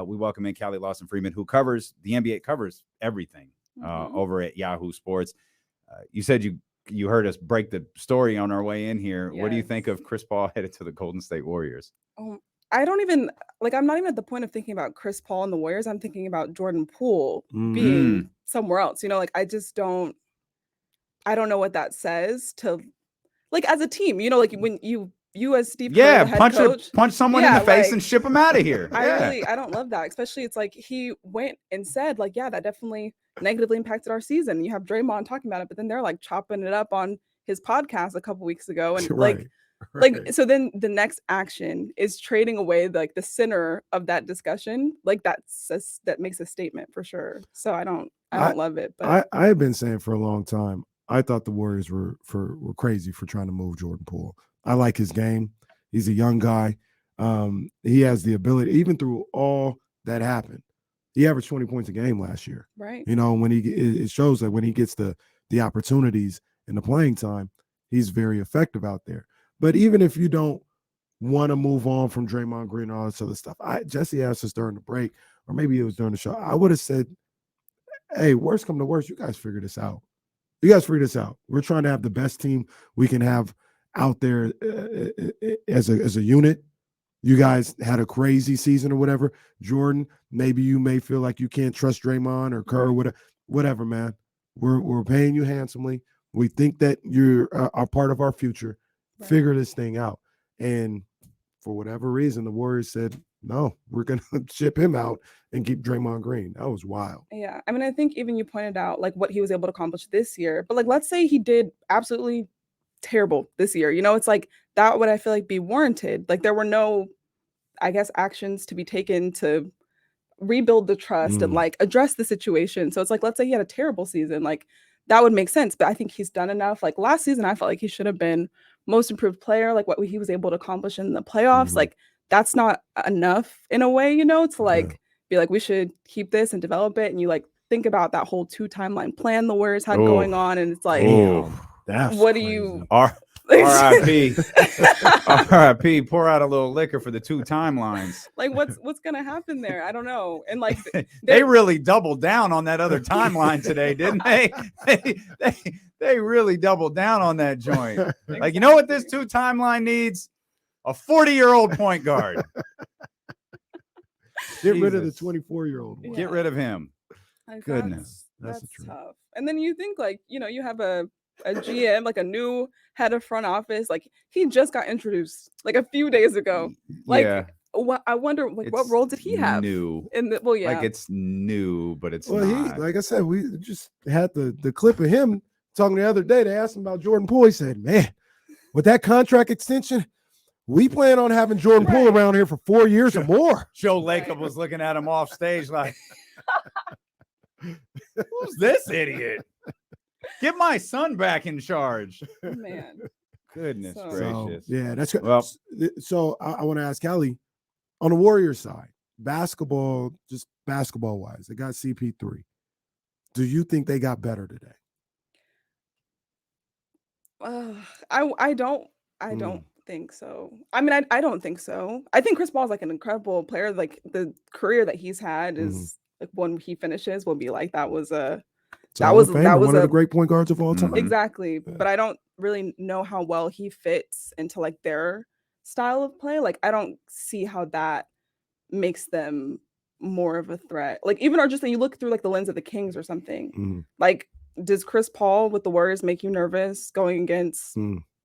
We welcome in Callie Lawson-Freeman, who covers the NBA, covers everything over at Yahoo Sports. You said you heard us break the story on our way in here. Yes. What do you think of Chris Paul headed to the Golden State Warriors? I don't even I'm not even at the point of thinking about Chris Paul and the Warriors. I'm thinking about Jordan Poole being somewhere else. I just don't know what that says to as a team, when you as Steve Kerr, the head coach, punch someone in the face and ship them out of here. I don't love that. Especially it's he went and said that definitely negatively impacted our season. You have Draymond talking about it, but then they're chopping it up on his podcast a couple weeks ago. And Right. So then the next action is trading away the center of that discussion. That makes a statement for sure. So I don't love it. But I have been saying for a long time, I thought the Warriors were crazy for trying to move Jordan Poole. I like his game. He's a young guy. He has the ability, even through all that happened, he averaged 20 points a game last year. Right. When it shows that when he gets the opportunities and the playing time, he's very effective out there. But even if you don't want to move on from Draymond Green and all this other stuff, Jesse asked us during the break, or maybe it was during the show, I would have said, hey, worst come to worst, you guys figure this out. We're trying to have the best team we can have out there as a unit. You guys had a crazy season or whatever. Jordan, maybe you may feel like you can't trust Draymond or Kerr or whatever, man. We're paying you handsomely. We think that you're a part of our future. Right. Figure this thing out. And for whatever reason, the Warriors said, no, we're going to ship him out and keep Draymond Green. That was wild. Yeah. I mean, I think even you pointed out what he was able to accomplish this year. But let's say he did absolutely terrible this year. It's that would, I feel be warranted. There were no, I guess, actions to be taken to rebuild the trust and address the situation. So it's let's say he had a terrible season. That would make sense. But I think he's done enough. Last season, I felt he should have been most improved player, what he was able to accomplish in the playoffs. That's not enough in a way, to be we should keep this and develop it. And you think about that whole 2 timeline plan the Warriors had going on. And it's what do you RIP. RIP, pour out a little liquor for the 2 timelines. What's gonna happen there? I don't know. And they really doubled down on that other timeline today, didn't they? They really doubled down on that joint. Exactly. You know what this 2 timeline needs? A 40-year-old point guard. Get rid of the 24-year-old one. Yeah. Get rid of him. Goodness. That's tough. And then you think you have a GM, a new head of front office, he just got introduced a few days ago. I wonder what role did he have? New. It's new, but it's not. He, like I said, we just had the clip of him talking the other day. They asked him about Jordan Poole. He said, man, with that contract extension, we plan on having Jordan Poole around here for 4 years or more. Joe Lacob was looking at him off stage who's this idiot? Get my son back in charge. Man. Goodness gracious. Yeah, that's good. Well, so I want to ask Callie, on the Warriors side, just basketball-wise, they got CP3. Do you think they got better today? I don't think so. I mean, I don't think so. I think Chris Paul is an incredible player. The career that he's had is when he finishes will be that was one of the great point guards of all time. Exactly. Yeah. But I don't really know how well he fits into their style of play. I don't see how that makes them more of a threat. Even or just you look through the lens of the Kings or something. Does Chris Paul with the Warriors make you nervous going against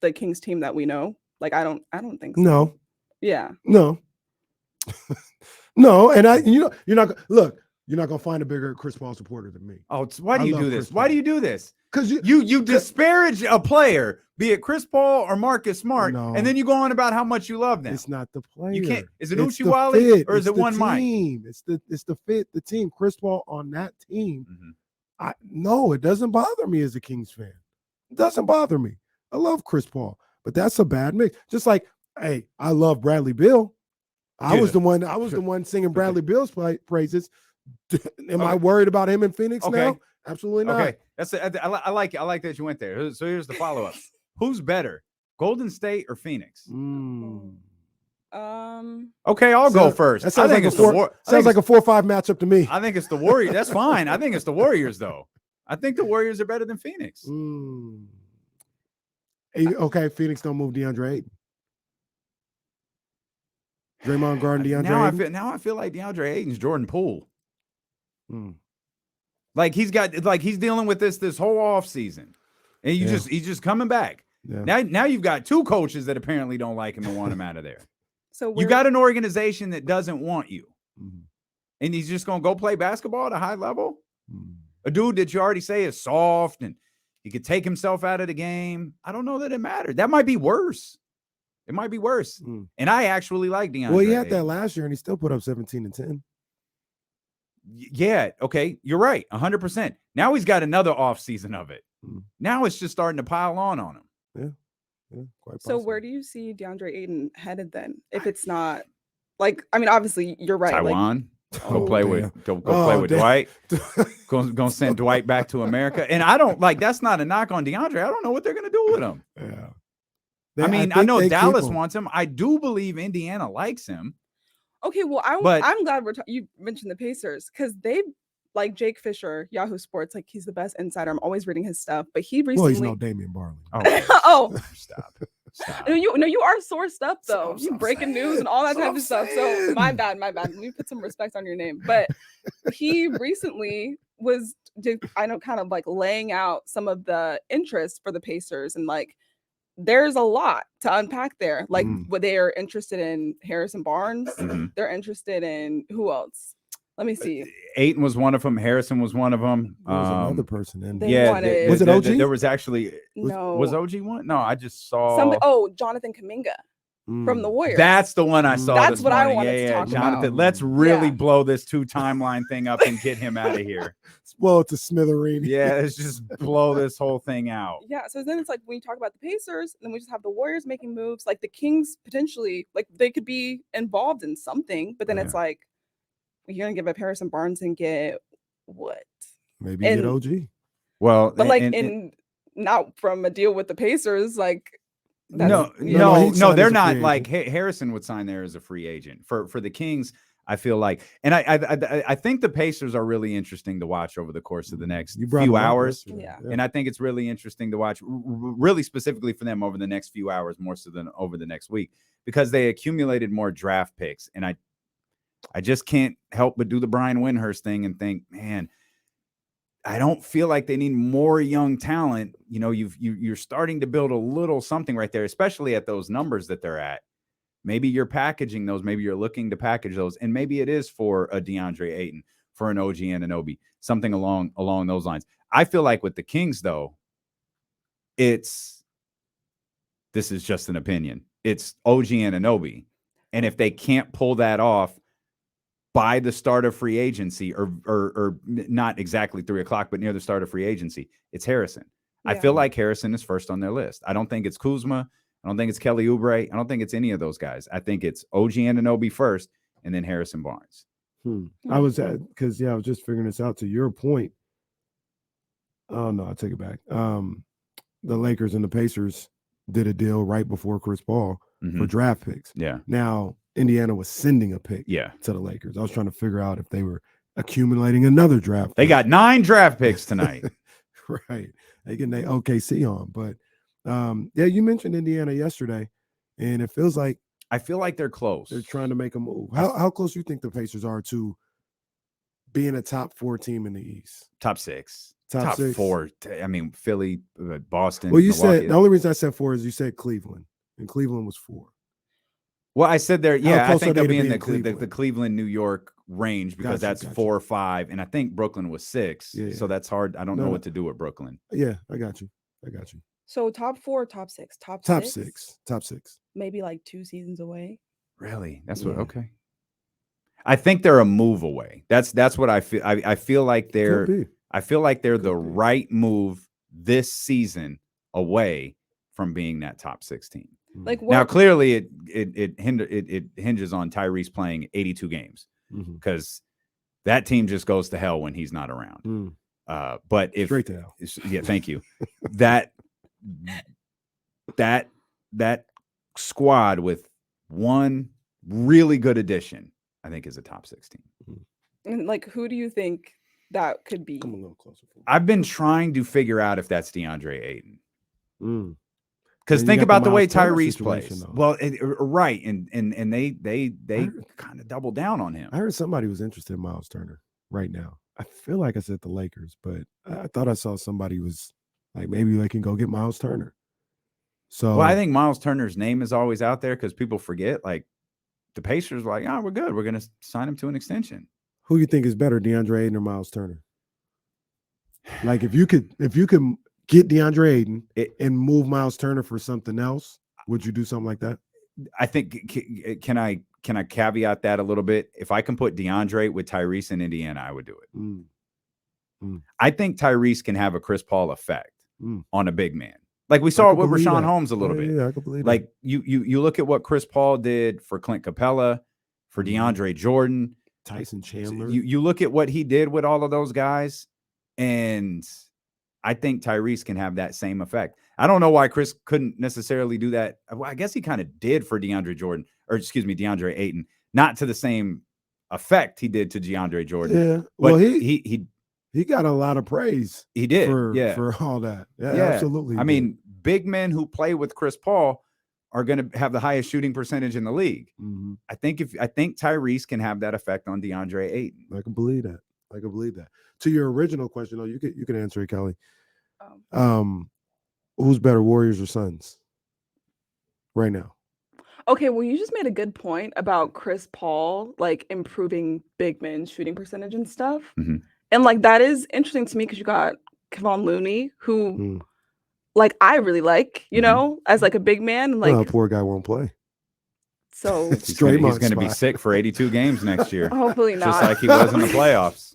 the Kings team that we know? I don't think so. No. Yeah. No. No, and you're not look. You're not gonna find a bigger Chris Paul supporter than me. Oh, why do you do this? Why do you do this? Because you disparage a player, be it Chris Paul or Marcus Smart, and then you go on about how much you love them. It's not the player. You can't. Is it Uchiwali or is it one team? Mike? It's the fit, the team. Chris Paul on that team. No, it doesn't bother me as a Kings fan. It doesn't bother me. I love Chris Paul, but that's a bad mix. Just hey, I love Bradley Beal. I was the one singing Bradley Beal's praises. Am I worried about him in Phoenix now? Absolutely not. Okay, I like that you went there. So here's the follow-up. Who's better, Golden State or Phoenix? Okay, I'll go first. That sounds I think like it's the War. sounds like a 4-5 matchup to me. I think it's the Warriors. That's fine. I think it's the Warriors, though. I think the Warriors are better than Phoenix. Okay, Phoenix don't move DeAndre Ayton. Draymond guarding DeAndre Ayton. Now I feel like DeAndre Ayton's Jordan Poole. Like he's dealing with this whole off season, and he's just coming back. Yeah. Now you've got two coaches that apparently don't like him and want him out of there. So you got an organization that doesn't want you, and he's just gonna go play basketball at a high level. A dude that you already say is soft and he could take himself out of the game. I don't know that it mattered. That might be worse. It might be worse. And I actually like DeAndre. Well, he had that last year, and he still put up 17 and 10. Yeah. Okay. You're right. 100%. Now he's got another off season of it. Now it's just starting to pile on him. Yeah. Quite so where do you see DeAndre Ayton headed then? If it's not like, I mean, obviously you're right. Taiwan. Go play with Dwight. Gonna send Dwight back to America. And I don't like that's not a knock on DeAndre. I don't know what they're gonna do with him. Yeah. I know Dallas wants him. I do believe Indiana likes him. Okay, well, I'm glad you mentioned the Pacers because they like Jake Fisher, Yahoo Sports. Like he's the best insider. I'm always reading his stuff. But he recently, he's no Damian Barley. Oh, stop. No, you are sourced up though. You breaking news and all that type of stuff. So my bad. Let me put some respect on your name. But he recently was, kind of like laying out some of the interest for the Pacers and like. There's a lot to unpack there. Like what they are interested in Harrison Barnes. They're interested in who else? Let me see. Ayton was one of them. Harrison was one of them. There was another person in there. Yeah. Was it OG? There was actually was OG one? No, I just saw Jonathan Kuminga from the Warriors. That's the one I saw. That's what morning. I wanted to talk Jonathan, about. let's really blow this 2 timeline thing up and get him out of here. Blow it to smithereens. Yeah, let's just blow this whole thing out. Yeah, so then it's like when you talk about the Pacers, then we just have the Warriors making moves. Like the Kings potentially, like they could be involved in something, but then it's like you're gonna give up Harrison Barnes and get what? Maybe get OG. Well, but not from a deal with the Pacers, like. No, they're not like Harrison would sign there as a free agent for the Kings. I feel like, and I think the Pacers are really interesting to watch over the course of the next few hours. Yeah. And I think it's really interesting to watch, really specifically for them over the next few hours, more so than over the next week, because they accumulated more draft picks. And I just can't help but do the Brian Windhurst thing and think, man, I don't feel like they need more young talent. You know, you're starting to build a little something right there, especially at those numbers that they're at. Maybe you're packaging those. Maybe you're looking to package those, and maybe it is for a DeAndre Ayton, for an OG Anunoby, something along those lines. I feel like with the Kings, though, this is just an opinion. It's OG Anunoby, and if they can't pull that off by the start of free agency, or not exactly 3:00, but near the start of free agency, it's Harrison. Yeah. I feel like Harrison is first on their list. I don't think it's Kuzma. I don't think it's Kelly Oubre. I don't think it's any of those guys. I think it's OG Anunoby first, and then Harrison Barnes. I was because I was just figuring this out. To your point. Oh no, I take it back. The Lakers and the Pacers did a deal right before Chris Paul for draft picks. Yeah. Now Indiana was sending a pick to the Lakers. I was trying to figure out if they were accumulating another draft pick. They got 9 draft picks tonight. Right. They getting their OKC on. But you mentioned Indiana yesterday, and it feels like I feel like they're close. They're trying to make a move. How close do you think the Pacers are to being a top 4 team in the East? Top 6. Top 6. 4. I mean, Philly, Boston. Well, you Milwaukee. said the only reason I said 4 is you said Cleveland, and Cleveland was 4. Well, I said there. Yeah, I think they'll be in the Cleveland, New York range because that's 4 or 5, and I think Brooklyn was 6. Yeah. So that's hard. I don't know what to do with Brooklyn. Yeah, I got you. So top 4, top 6, top 6. Maybe like 2 seasons away. Really? That's what. Okay. I think they're a move away. That's what I feel. I feel like they're. I feel like they're the right move this season away from being that top 6 team. Like now, clearly, it hinges on Tyrese playing 82 games because that team just goes to hell when he's not around. But if straight to hell, thank you. that squad with 1, really good addition, I think is a top 6 team. And like, who do you think that could be? Come a little closer. I've been trying to figure out if that's DeAndre Ayton. Mm. Because And you think got about the the way Miles Turner Tyrese situation, plays. though. Well, right, and they heard- kind of double down on him. I heard somebody was interested in Miles Turner right now. I feel like I said the Lakers, but I thought I saw somebody was like, maybe they can go get Miles Turner. So Well, I think Miles Turner's name is always out there because people forget. Like the Pacers were like, oh, we're good. We're going to sign him to an extension. who you think is better, DeAndre Ayton or Miles Turner? Like if you could get DeAndre Ayton and move Miles Turner for something else, would you do something like that? I think can I caveat that a little bit? If I can put DeAndre with Tyrese in Indiana, I would do it. I think Tyrese can have a Chris Paul effect on a big man. Like we saw it with Rashawn Holmes a little bit. Yeah, I can believe like that. you look at what Chris Paul did for Clint Capella, for DeAndre Jordan, Tyson Chandler. You look at what he did with all of those guys, and I think Tyrese can have that same effect. I don't know why Chris couldn't necessarily do that. Well, I guess he kind of did for DeAndre Ayton, not to the same effect he did to DeAndre Jordan. Yeah, but well, he got a lot of praise. He did, for all that. Yeah, absolutely. I mean, big men who play with Chris Paul are going to have the highest shooting percentage in the league. Mm-hmm. I think Tyrese can have that effect on DeAndre Ayton. I can believe that. To your original question, though, you can answer it, Callie. Who's better, Warriors or Suns right now? Okay, well, you just made a good point about Chris Paul, like improving big men shooting percentage and stuff. Mm-hmm. And like that is interesting to me because you got Kevon Looney, who like I really like, you know, as like a big man. And, like, well, poor guy won't play. So he's going to be sick for 82 games next year. Hopefully not. Just like he was in the playoffs.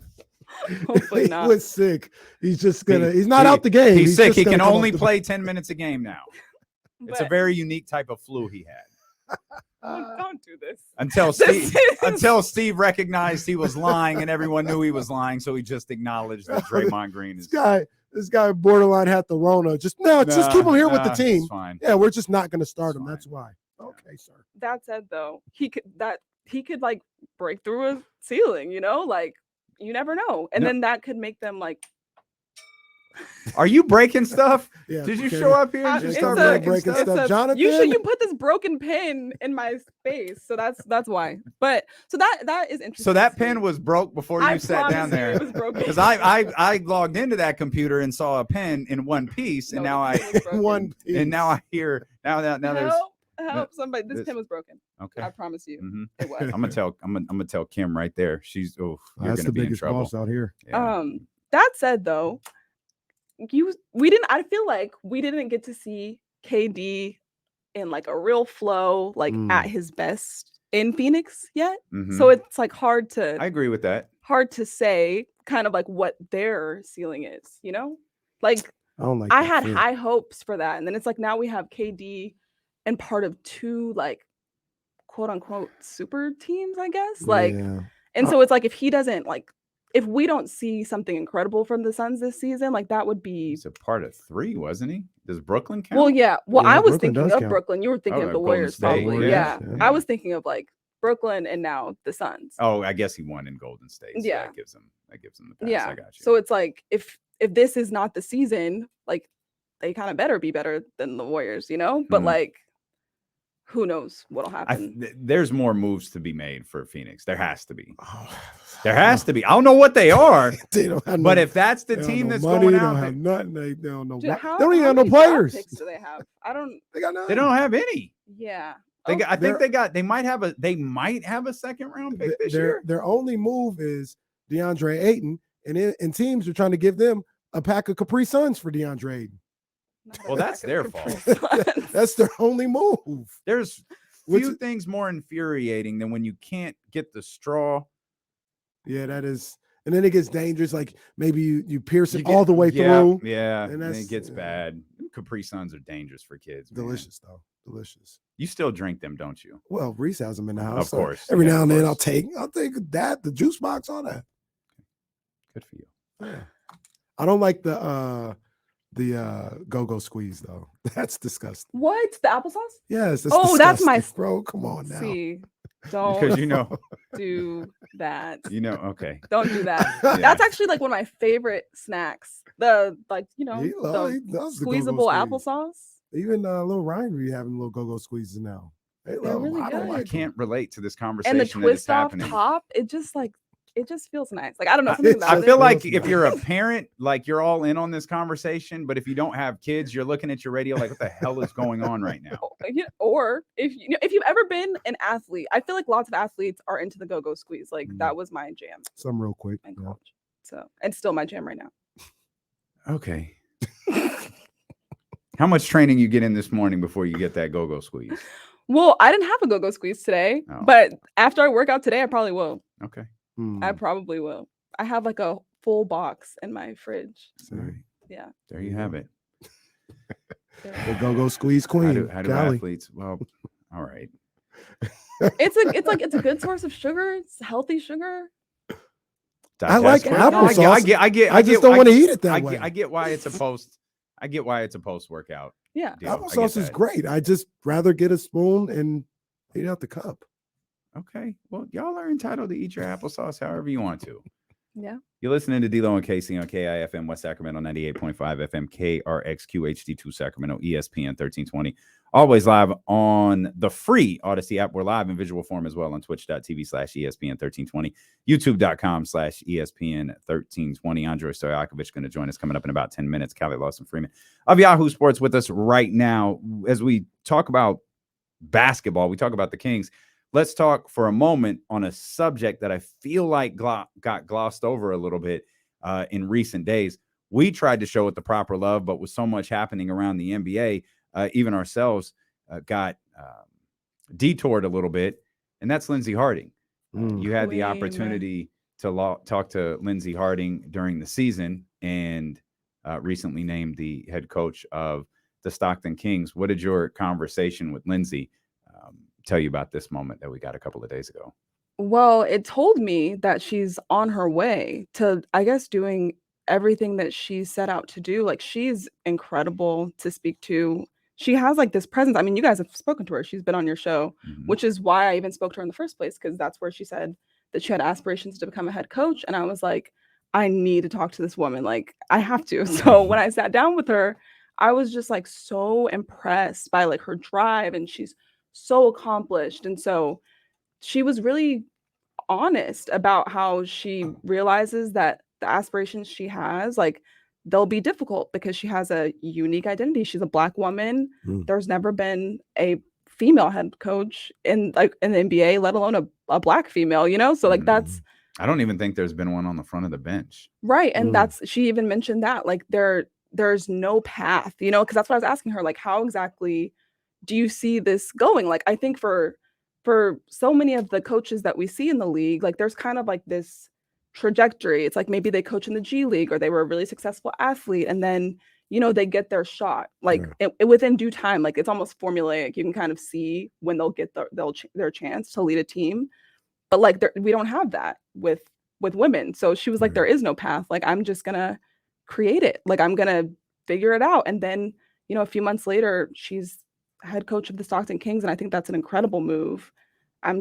Hopefully not. He was sick. He's just he's not out the game. He's sick. He can only play 10 minutes a game now. It's a But- very unique type of flu he had. Don't do this. Until Steve recognized he was lying and everyone knew he was lying, so he just acknowledged that Draymond Green is this guy borderline had the Rona. Just keep him here with the team. It's fine. Yeah, we're just not going to start him. That's why. Okay, sir. That said, though, he could like break through a ceiling, you know, like you never know, and then that could make them like. Are you breaking stuff? Yeah, Did you show up here and just start breaking stuff? Jonathan? You put this broken pin in my space, so that's why. But so that is interesting. So that pin was broke before you sat down there. It was broken because I logged into that computer and saw a pen in one piece, and now I hear there's help somebody. This pin was broken. Okay, I promise you, mm-hmm. it was. I'm gonna tell Kim right there. She's you're that's gonna the be in biggest trouble. boss out here. Yeah. That said, though, I feel like we didn't get to see KD in like a real flow, like at his best in Phoenix yet. Mm-hmm. So it's like hard to. I agree with that. Hard to say, kind of like what their ceiling is, you know? Like I had high hopes for that, and then it's like now we have KD and part of two like quote unquote super teams, I guess. Like, and so it's like if we don't see something incredible from the Suns this season, like that would be. He's a part of 3, wasn't he? Does Brooklyn count? Well, yeah. Well, I was Brooklyn thinking of count. Brooklyn. You were thinking of the Warriors, State. probably. Yeah. I was thinking of like Brooklyn and now the Suns. Oh, I guess he won in Golden State. So yeah, that gives him the pass. Yeah, I got you. So it's like if this is not the season, like they kind of better be better than the Warriors, you know. But like, who knows what'll happen? There's more moves to be made for Phoenix. There has to be. There has to be. I don't know what they are. They don't have but if that's the team that's money, going they out, don't have nothing. They don't know. Dude, they don't even have no players. Picks do they have? I don't. They got nothing. They don't have any. Yeah. I think they might have a second round pick this year. Their only move is DeAndre Ayton, and teams are trying to give them a pack of Capri Suns for DeAndre Ayton. Well, that's their fault. That's their only move. There's few things more infuriating than when you can't get the straw. Yeah, that is. And then it gets dangerous. Like maybe you pierce it all the way through. Yeah, and it gets bad. Capri Suns are dangerous for kids. Delicious, though. Delicious. You still drink them, don't you? Well, Reese has them in the house. Of course. Every now and then I'll take that, the juice box, all that. Good for you. Yeah. I don't like the go-go squeeze though. That's disgusting. What? The applesauce? Yes. That's my bro. Come on now. See, Don't Because you know, do that. okay. Don't do that. Yeah. That's actually like one of my favorite snacks. The He loves the go-go squeezable squeeze. applesauce. Even little Ryan be having little go-go squeezes now. They They're love 'em. really I don't good. I like 'em. can't relate to this And conversation the that is twist off happening. top, it just feels nice. Like I don't know something It's about I it. feel feels like if nice. you're a parent, like you're all in on this conversation, but if you don't have kids, you're looking at your radio like, what the hell is going on right now? Or if you've ever been an athlete, I feel like lots of athletes are into the go-go squeeze. Like that was my jam Some real quick. in Yeah. college. So it's still my jam right now. Okay. How much training you get in this morning before you get that go-go squeeze? Well, I didn't have a go-go squeeze today, Oh. but after I work out today, I probably will. Okay. I probably will. I have like a full box in my fridge. All right. Yeah. There you have it. The go-go squeeze queen. How do Callie. athletes? Well, all right. It's a good source of sugar. It's healthy sugar. I like Digestible. No, applesauce. I just don't want to eat it that I way. get, I get why it's a post. I get why it's a post-workout. Yeah. deal. I get Applesauce is that. great. I just rather get a spoon and eat out the cup. Okay. Well, y'all are entitled to eat your applesauce however you want to. Yeah. You're listening to D-Lo and Casey on KIFM West Sacramento 98.5 FM, KRXQ-HD2 Sacramento, ESPN 1320. Always live on the free Odyssey app. We're live in visual form as well on twitch.tv/ESPN 1320, youtube.com/ESPN 1320. Andrei Stojakovic going to join us coming up in about 10 minutes. Callie Lawson-Freeman of Yahoo Sports with us right now. As we talk about basketball, we talk about the Kings. Let's talk for a moment on a subject that I feel like got glossed over a little bit in recent days. We tried to show it the proper love, but with so much happening around the NBA, even ourselves got detoured a little bit, and that's Lindsey Harding. You had the Queen. opportunity to talk to Lindsey Harding during the season and recently named the head coach of the Stockton Kings. What did your conversation with Lindsey tell you about this moment that we got a couple of days ago? Well, it told me that she's on her way to, I guess, doing everything that she set out to do. Like she's incredible to speak to. She has like this presence. I mean, you guys have spoken to her. She's been on your show, which is why I even spoke to her in the first place, because that's where she said that she had aspirations to become a head coach. And I was like, I need to talk to this woman. Like I have to. So when I sat down with her, I was just like so impressed by like her drive, and she's so accomplished. And so she was really honest about how she realizes that the aspirations she has, like they'll be difficult because she has a unique identity. She's a Black woman. There's never been a female head coach in the NBA, let alone a Black female, So like that's I don't even think there's been one on the front of the bench. right. And she even mentioned that like there's no path, because that's what I was asking her, like how exactly do you see this going? Like I think for so many of the coaches that we see in the league, like there's kind of like this trajectory. It's like maybe they coach in the G League or they were a really successful athlete, and then they get their shot like within due time. Like it's almost formulaic. You can kind of see when they'll get their chance to lead a team, but like we don't have that with women. So she was like, there is no path. Like I'm just gonna create it. Like I'm gonna figure it out. And then a few months later, she's head coach of the Stockton Kings, and I think that's an incredible move. I'm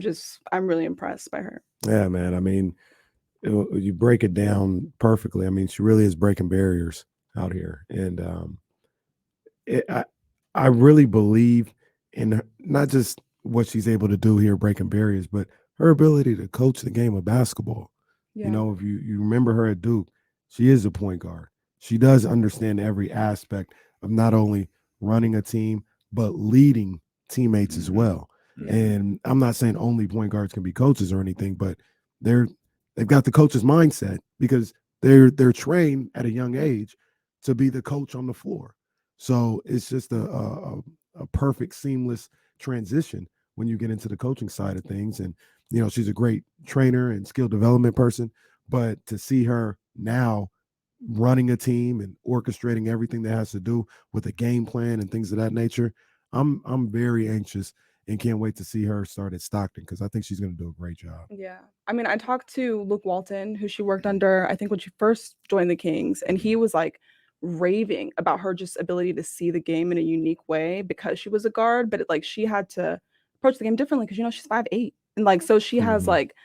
really impressed by her. Yeah, man. I mean, you break it down perfectly. I mean, she really is breaking barriers out here, and I really believe in her, not just what she's able to do here, breaking barriers, but her ability to coach the game of basketball. Yeah. If you remember her at Duke, she is a point guard. She does understand every aspect of not only running a team, but leading teammates as well. And I'm not saying only point guards can be coaches or anything, but they've got the coach's mindset because they're trained at a young age to be the coach on the floor. So it's just a perfect seamless transition when you get into the coaching side of things. And she's a great trainer and skill development person, but to see her now running a team and orchestrating everything that has to do with a game plan and things of that nature, I'm very anxious and can't wait to see her start at Stockton because I think she's going to do a great job. Yeah. I mean, I talked to Luke Walton, who she worked under, I think when she first joined the Kings, and he was like raving about her just ability to see the game in a unique way because she was a guard, but she had to approach the game differently because she's 5'8", And like, so she has Mhm. like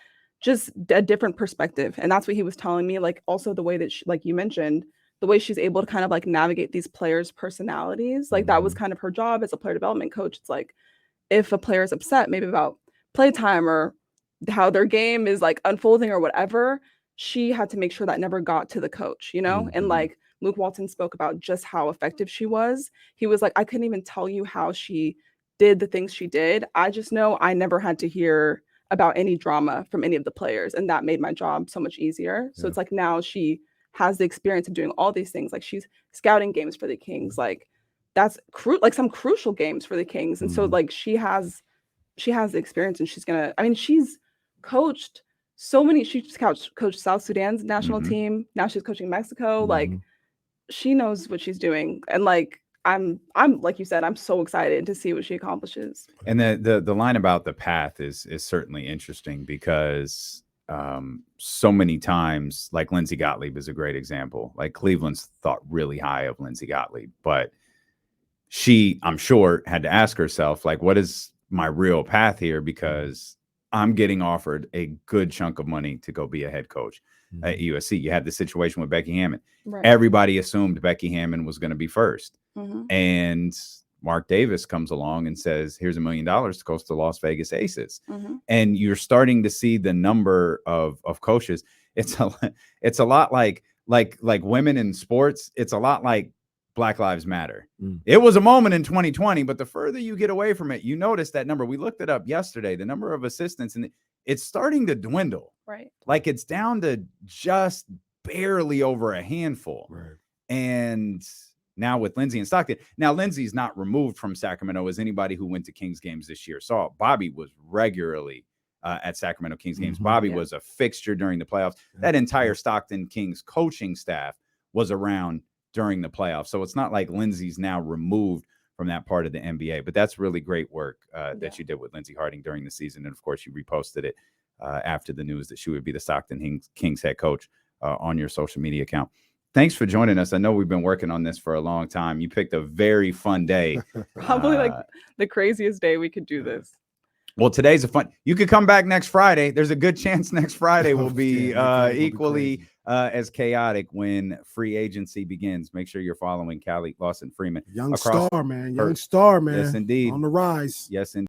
just a different perspective. And that's what he was telling me. Like also the way that she, like you mentioned, the way she's able to kind of like navigate these players' personalities. Like that was kind of her job as a player development coach. It's like if a player is upset maybe about playtime or how their game is like unfolding or whatever, she had to make sure that never got to the coach, you know? And like Luke Walton spoke about just how effective she was. He was like, I couldn't even tell you how she did the things she did. I just know I never had to hear about any drama from any of the players. And that made my job so much easier. So it's like now she has the experience of doing all these things. Like she's scouting games for the Kings. Like that's like some crucial games for the Kings. And so like she has the experience and she's gonna, I mean, she's coached so many, she's coached South Sudan's national team. Now she's coaching Mexico. Like she knows what she's doing. And like I'm like you said, I'm so excited to see what she accomplishes. And the line about the path is certainly interesting because so many times, like Lindsey Gottlieb is a great example. Like Cleveland's thought really high of Lindsey Gottlieb, but she, I'm sure, had to ask herself, like, what is my real path here? Because I'm getting offered a good chunk of money to go be a head coach at USC. You had the situation with Becky Hammond. Right. Everybody assumed Becky Hammond was going to be first. Mm-hmm. And Mark Davis comes along and says, here's $1 million to go to Las Vegas Aces. And you're starting to see the number of coaches. It's a lot like women in sports. It's a lot like Black Lives Matter. It was a moment in 2020, but the further you get away from it, you notice that number. We looked it up yesterday, the number of assistants, and it's starting to dwindle. Right. Like it's down to just barely over a handful. Right. And now with Lindsey and Stockton, now Lindsey's not removed from Sacramento, as anybody who went to Kings games this year saw. Bobby was regularly at Sacramento Kings games. Bobby was a fixture during the playoffs. That entire Stockton Kings coaching staff was around during the playoffs. So it's not like Lindsey's now removed from that part of the NBA, but that's really great work that you did with Lindsey Harding during the season. And of course you reposted it after the news that she would be the Stockton Kings head coach on your social media account. Thanks for joining us. I know we've been working on this for a long time. You picked a very fun day. Probably like the craziest day we could do this. Well, today's a fun. You could come back next Friday. There's a good chance next Friday will be equally as chaotic when free agency begins. Make sure you're following Callie Lawson-Freeman. Young star, man. Young star, man. Yes, indeed. On the rise. Yes, indeed.